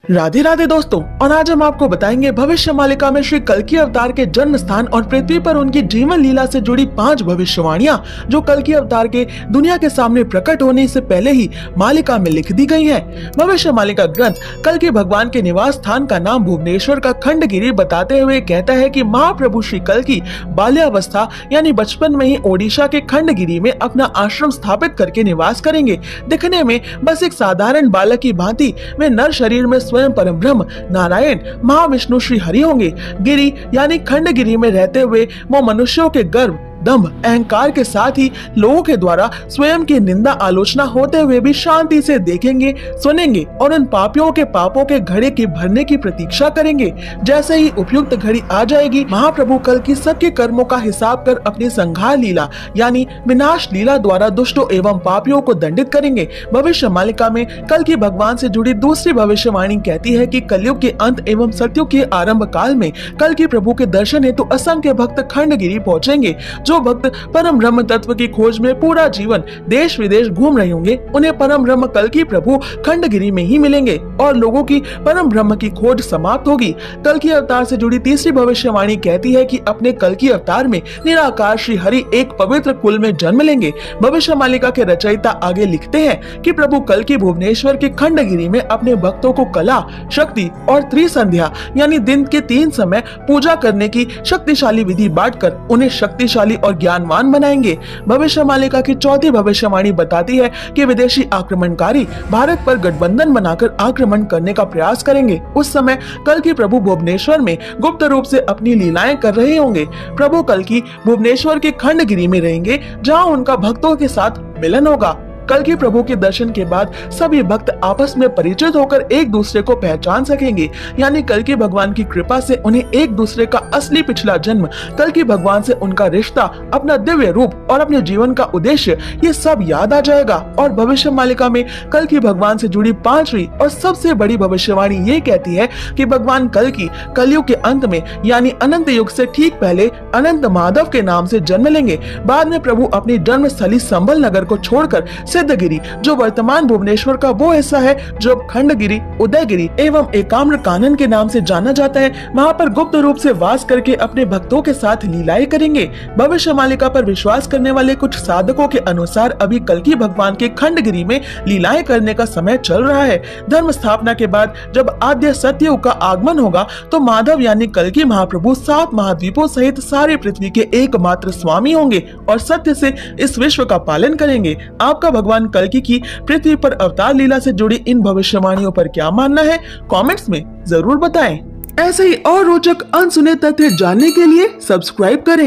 राधे राधे दोस्तों, और आज हम आपको बताएंगे भविष्य मालिका में श्री कल्कि अवतार के जन्म स्थान और पृथ्वी पर उनकी जीवन लीला से जुड़ी 5 भविष्यवाणियां जो कल्कि अवतार के दुनिया के सामने प्रकट होने से पहले ही मालिका में लिख दी गई हैं। भविष्य मालिका ग्रंथ कल्कि भगवान के निवास स्थान का नाम भुवनेश्वर का खंडगिरी बताते हुए कहता है कि महाप्रभु श्री कल्कि बाल्यावस्था यानी बचपन में ही ओडिशा के खंडगिरी में अपना आश्रम स्थापित करके निवास करेंगे। दिखने में बस एक साधारण बालक की भांति वे नर शरीर में स्वयं परम ब्रह्म नारायण महाविष्णु श्री हरि होंगे। गिरी यानी खंडगिरी में रहते हुए वो मनुष्यों के गर्व दंभ अहंकार के साथ ही लोगों के द्वारा स्वयं की निंदा आलोचना होते हुए भी शांति से देखेंगे, सुनेंगे और उन पापियों के पापों के घड़े के भरने की प्रतीक्षा करेंगे। जैसे ही उपयुक्त घड़ी आ जाएगी, महाप्रभु कल्कि सबके कर्मों का हिसाब कर अपनी संहार लीला यानी विनाश लीला द्वारा दुष्टों एवं पापियों को दंडित करेंगे। भविष्य मालिका में कल्कि भगवान से जुड़ी दूसरी भविष्यवाणी कहती है कि कलयुग के अंत एवं सतयुग के आरंभ काल में कल्कि प्रभु के दर्शन हेतु असंख्य भक्त खंडगिरी पहुँचेंगे। जो भक्त परम ब्रह्म तत्व की खोज में पूरा जीवन देश विदेश घूम रहे होंगे, उन्हें परम ब्रह्म कल्कि प्रभु खंडगिरी में ही मिलेंगे और लोगों की परम ब्रह्म की खोज समाप्त होगी। कल्कि अवतार से जुड़ी तीसरी भविष्यवाणी कहती है कि अपने कल्कि अवतार में निराकार श्री हरि एक पवित्र कुल में जन्म लेंगे। भविष्य मालिका के रचयिता आगे लिखते हैं कि प्रभु कल्कि भुवनेश्वर के खंडगिरी में अपने भक्तों को कला, शक्ति और त्रिसंध्या यानी दिन के 3 समय पूजा करने की शक्तिशाली विधि बांटकर उन्हें शक्तिशाली और ज्ञानवान बनाएंगे। भविष्य मालिका की चौथी भविष्यवाणी बताती है कि विदेशी आक्रमणकारी भारत पर गठबंधन बनाकर आक्रमण करने का प्रयास करेंगे। उस समय कल्कि प्रभु भुवनेश्वर में गुप्त रूप से अपनी लीलाएं कर रहे होंगे। प्रभु कल्कि भुवनेश्वर के खंडगिरी में रहेंगे, जहां उनका भक्तों के साथ मिलन होगा। कल्कि प्रभु के दर्शन के बाद सभी भक्त आपस में परिचित होकर एक दूसरे को पहचान सकेंगे, यानी कल्कि भगवान की कृपा से उन्हें एक दूसरे का असली पिछला जन्म, कल्कि भगवान से उनका रिश्ता, अपना दिव्य रूप और अपने जीवन का उद्देश्य ये सब याद आ जाएगा। और भविष्य मालिका में कल्कि भगवान से जुड़ी 5वीं और सबसे बड़ी भविष्यवाणी ये कहती है कि भगवान कल्कि कलयुग के अंत में यानी अनंत युग से ठीक पहले अनंत माधव के नाम से जन्म लेंगे। बाद में प्रभु अपनी जन्म स्थली संबल नगर को छोड़कर सिद्धगिरी, जो वर्तमान भुवनेश्वर का वो हिस्सा है जो खंडगिरी, उदयगिरी एवं एकाम्र कानन के नाम से जाना जाता है, वहाँ पर गुप्त रूप से वास करके अपने भक्तों के साथ लीलाएं करेंगे। भविष्य मालिका पर विश्वास करने वाले कुछ साधकों के अनुसार अभी कल्कि भगवान के खंडगिरी में लीलाएं करने का समय चल रहा है। धर्म स्थापना के बाद जब आद्य सत्ययुग का आगमन होगा तो माधव यानी कल्कि महाप्रभु 7 महाद्वीपों सहित सारी पृथ्वी के एकमात्र स्वामी होंगे और सत्य से इस विश्व का पालन करेंगे। आपका भगवान कल्कि की पृथ्वी पर अवतार लीला से जुड़ी इन भविष्यवाणियों पर क्या मानना है, कमेंट्स में जरूर बताएं। ऐसे ही और रोचक अनसुने तथ्य जानने के लिए सब्सक्राइब करें।